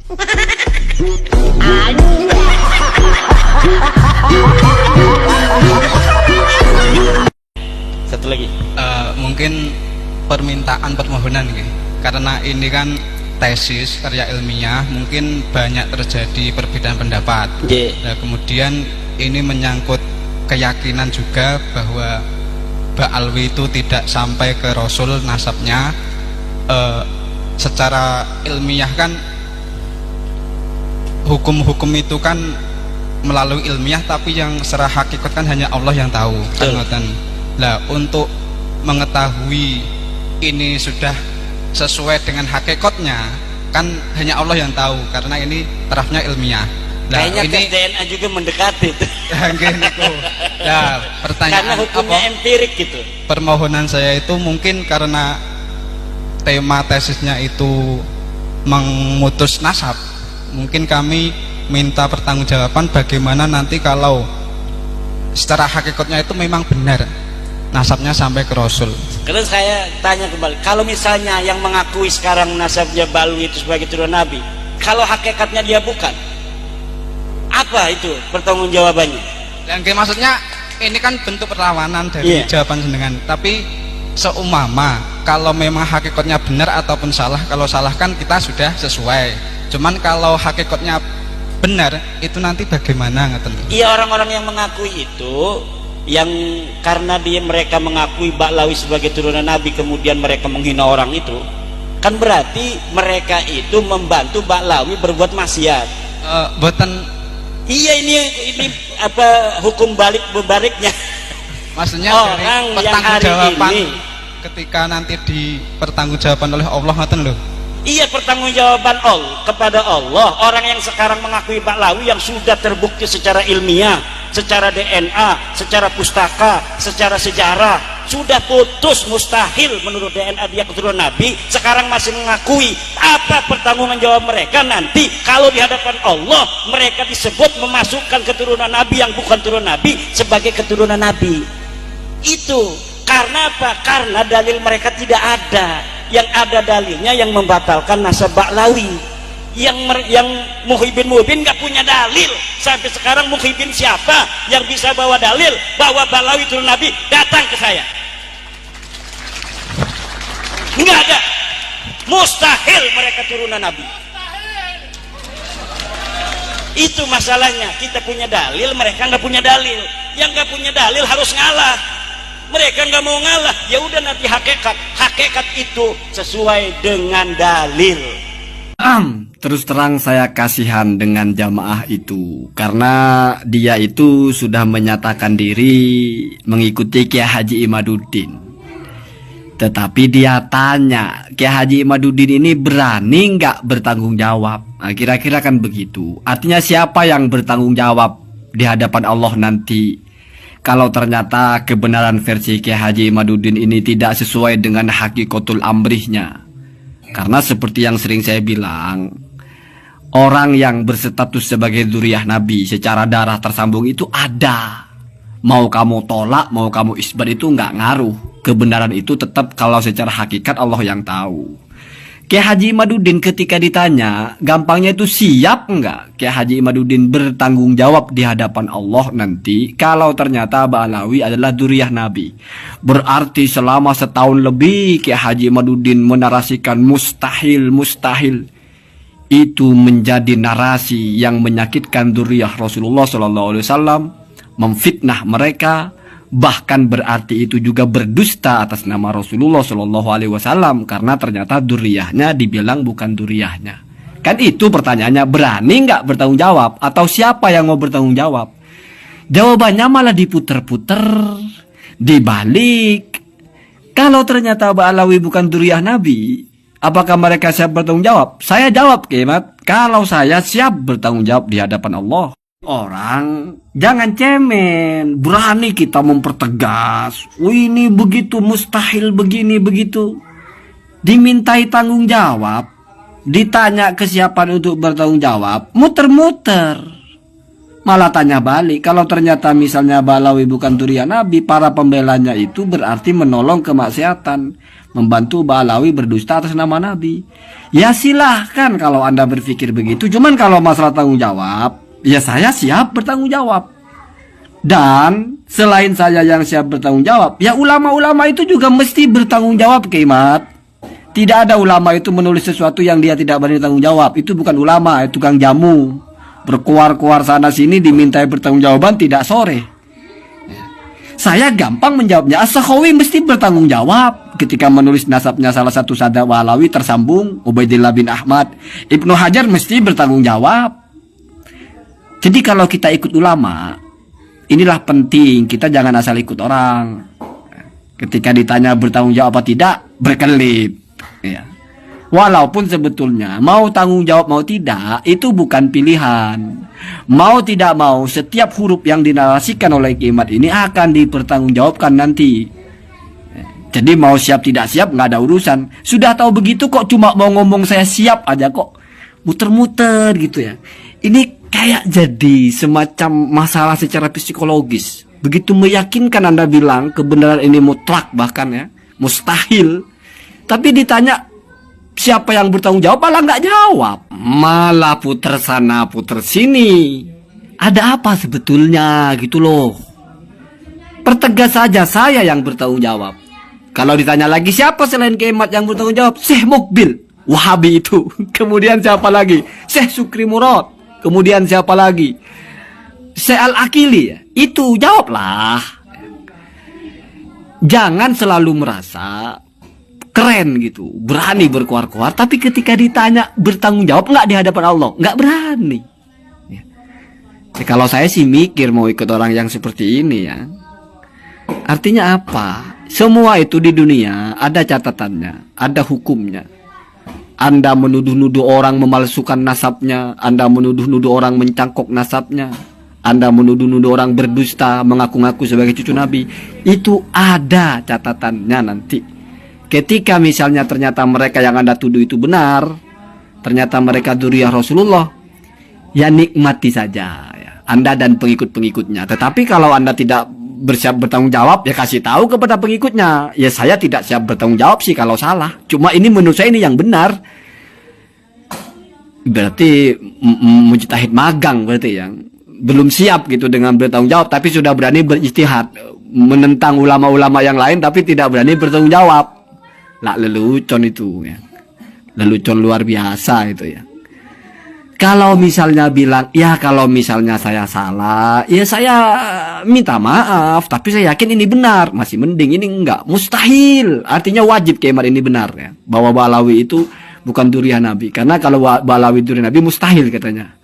Satu lagi. Mungkin permohonan nih, karena ini kan tesis karya ilmiah, mungkin banyak terjadi perbedaan pendapat. Nah, kemudian ini menyangkut keyakinan juga bahwa Ba'alwi itu tidak sampai ke Rasul nasabnya. Secara ilmiah kan hukum-hukum itu kan melalui ilmiah, tapi yang secara hakikat kan hanya Allah yang tahu. Nah, untuk mengetahui ini sudah sesuai dengan hakikatnya kan hanya Allah yang tahu, karena ini tarafnya ilmiah. Nah, kayaknya ini tes DNA juga mendekati tuh. Nah, pertanyaan karena hukumnya apa? empirik gitu. Permohonan saya itu mungkin karena tema tesisnya itu memutus nasab. Mungkin kami minta pertanggungjawaban bagaimana nanti kalau secara hakikatnya itu memang benar nasabnya sampai ke Rasul. Terus saya tanya kembali, kalau misalnya yang mengakui sekarang nasabnya Ba'alwi itu sebagai turunan Nabi, kalau hakikatnya dia bukan, apa itu pertanggungjawabannya? Dan maksudnya ini kan bentuk perlawanan dari jawaban jenengan. Tapi seumpama kalau memang hakikatnya benar ataupun salah, kalau salah kan kita sudah sesuai. Cuman kalau hakikatnya benar itu nanti bagaimana ngeten? Iya, orang-orang yang mengakui itu, yang karena mereka mengakui Ba'alwi sebagai turunan Nabi, kemudian mereka menghina orang itu, kan berarti mereka itu membantu Ba'alwi berbuat maksiat. Buatan. Iya, ini apa hukum balik bebaliknya? Maksudnya orang dari yang hari pertanggungjawaban ini ketika nanti dipertanggungjawaban oleh Allah ngaten loh. Iya, pertanggungjawaban Allah kepada Allah. Orang yang sekarang mengakui Ba'alwi yang sudah terbukti secara ilmiah, secara DNA, secara pustaka, secara sejarah, sudah putus, mustahil menurut DNA dia keturunan Nabi, sekarang masih mengakui. Apa pertanggungjawab mereka nanti kalau di hadapan Allah mereka disebut memasukkan keturunan Nabi yang bukan turunan Nabi sebagai keturunan Nabi? Itu karena apa? Karena dalil mereka tidak ada. Yang ada dalilnya yang membatalkan nasab Ba'alwi. Yang Muhyiddin nggak punya dalil sampai sekarang. Muhyiddin siapa yang bisa bawa dalil bahwa Ba'alwi turun Nabi? Datang ke saya. Nggak ada. Mustahil mereka turunan Nabi. Itu masalahnya. Kita punya dalil, mereka nggak punya dalil. Yang nggak punya dalil harus ngalah. Mereka nggak mau ngalah, ya udah nanti hakikat itu sesuai dengan dalil. Terus terang saya kasihan dengan jamaah itu, karena dia itu sudah menyatakan diri mengikuti Kiai Haji Imaduddin. Tetapi dia tanya, Kiai Haji Imaduddin ini berani nggak bertanggung jawab? Nah, kira-kira kan begitu. Artinya siapa yang bertanggung jawab di hadapan Allah nanti? Kalau ternyata kebenaran versi Kiai Haji Imaduddin ini tidak sesuai dengan hakikatul amrihnya. Karena seperti yang sering saya bilang, orang yang berstatus sebagai dzurriyyah Nabi secara darah tersambung itu ada. Mau kamu tolak, mau kamu isbat itu nggak ngaruh. Kebenaran itu tetap kalau secara hakikat Allah yang tahu. Kiai Haji Imaduddin ketika ditanya, gampangnya itu siap enggak Kiai Haji Imaduddin bertanggung jawab di hadapan Allah nanti kalau ternyata Ba'alwi adalah dzurriyyah Nabi. Berarti selama setahun lebih Kiai Haji Imaduddin menarasikan mustahil. Itu menjadi narasi yang menyakitkan dzurriyyah Rasulullah SAW, memfitnah mereka. Bahkan berarti itu juga berdusta atas nama Rasulullah SAW, karena ternyata dzurriyyahnya dibilang bukan dzurriyyahnya. Kan itu pertanyaannya, berani nggak bertanggung jawab? Atau siapa yang mau bertanggung jawab? Jawabannya malah diputer-puter, dibalik. Kalau ternyata Ba'alwi bukan dzurriyyah Nabi, apakah mereka siap bertanggung jawab? Saya jawab, Kemat, kalau saya siap bertanggung jawab di hadapan Allah. Orang jangan cemen, berani kita mempertegas. Ini begitu mustahil, begini begitu. Dimintai tanggung jawab, ditanya kesiapan untuk bertanggung jawab, muter-muter. Malah tanya balik, kalau ternyata misalnya Balawi bukan durian Nabi, para pembelanya itu berarti menolong kemaksiatan, membantu Balawi berdusta atas nama Nabi. Ya silahkan kalau Anda berpikir begitu. Cuman kalau masalah tanggung jawab, ya saya siap bertanggung jawab. Dan selain saya yang siap bertanggung jawab, ya ulama-ulama itu juga mesti bertanggung jawab, Kimat. Tidak ada ulama itu menulis sesuatu yang dia tidak berani tanggung jawab. Itu bukan ulama, itu tukang jamu. Berkuar-kuar sana sini dimintai pertanggungjawaban tidak sore. Saya gampang menjawabnya. As-Sakhawi mesti bertanggung jawab ketika menulis nasabnya salah satu sada Walawi tersambung, Ubaidillah bin Ahmad. Ibnu Hajar mesti bertanggung jawab. Jadi kalau kita ikut ulama, inilah penting, kita jangan asal ikut orang. Ketika ditanya bertanggung jawab apa tidak, berkelip. Ya. Walaupun sebetulnya mau tanggung jawab mau tidak itu bukan pilihan. Mau tidak mau setiap huruf yang dinarasikan oleh Kimat ini akan dipertanggungjawabkan nanti. Jadi mau siap tidak siap nggak ada urusan. Sudah tahu begitu kok cuma mau ngomong saya siap aja kok muter-muter gitu ya. Ini kayak jadi semacam masalah secara psikologis. Begitu meyakinkan Anda bilang kebenaran ini mutlak bahkan ya mustahil. Tapi ditanya siapa yang bertanggung jawab, malah nggak jawab. Malah puter sana, puter sini. Ada apa sebetulnya gitu loh. Pertegas saja saya yang bertanggung jawab. Kalau ditanya lagi siapa selain Kimat yang bertanggung jawab? Syekh Mukbil, Wahabi itu. Kemudian siapa lagi? Syekh Sukri Murad. Kemudian siapa lagi? Syekh Al-Akili. Itu jawablah. Jangan selalu merasa keren gitu, berani berkuar-kuar, tapi ketika ditanya bertanggung jawab nggak di hadapan Allah, nggak berani. Ya. Kalau saya sih mikir mau ikut orang yang seperti ini ya. Artinya apa? Semua itu di dunia ada catatannya, ada hukumnya. Anda menuduh-nuduh orang memalsukan nasabnya, Anda menuduh-nuduh orang mencangkok nasabnya, Anda menuduh-nuduh orang berdusta, mengaku-ngaku sebagai cucu Nabi, itu ada catatannya nanti. Ketika misalnya ternyata mereka yang Anda tuduh itu benar, ternyata mereka dzurriyyah Rasulullah, ya nikmati saja ya, Anda dan pengikut-pengikutnya. Tetapi kalau Anda tidak bersiap bertanggung jawab, ya kasih tahu kepada pengikutnya, ya saya tidak siap bertanggung jawab sih kalau salah. Cuma ini menurut saya ini yang benar. Berarti mujtahid magang berarti yang belum siap gitu dengan bertanggung jawab, tapi sudah berani berijtihad menentang ulama-ulama yang lain, tapi tidak berani bertanggung jawab. Lah lelucon itu ya. Lelucon luar biasa itu ya. Kalau misalnya bilang, ya kalau misalnya saya salah, ya saya minta maaf, tapi saya yakin ini benar. Masih mending, ini enggak, mustahil. Artinya wajib Kimat ini benar ya, bahwa Balawi itu bukan dzurriyyah Nabi. Karena kalau Balawi dzurriyyah Nabi mustahil katanya.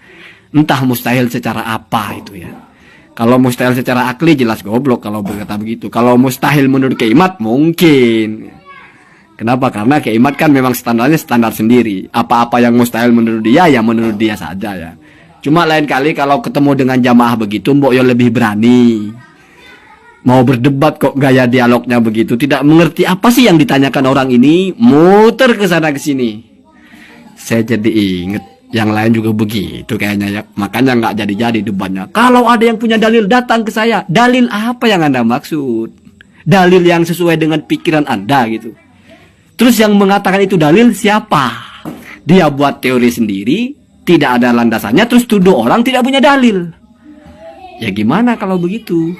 Entah mustahil secara apa itu ya. Kalau mustahil secara akli jelas goblok kalau berkata begitu. Kalau mustahil menurut Kimat mungkin. Kenapa? Karena Kimat kan memang standarnya standar sendiri. Apa-apa yang mustahil menurut dia, ya menurut dia saja ya. Cuma lain kali kalau ketemu dengan jamaah begitu, mbok yo lebih berani. Mau berdebat kok gaya dialognya begitu. Tidak mengerti apa sih yang ditanyakan orang ini. Muter ke sana ke sini. Saya jadi inget. Yang lain juga begitu kayaknya ya. Makanya nggak jadi-jadi debatnya. Kalau ada yang punya dalil datang ke saya. Dalil apa yang Anda maksud? Dalil yang sesuai dengan pikiran Anda gitu. Terus yang mengatakan itu dalil siapa? Dia buat teori sendiri, tidak ada landasannya, terus tuduh orang tidak punya dalil. Ya gimana kalau begitu?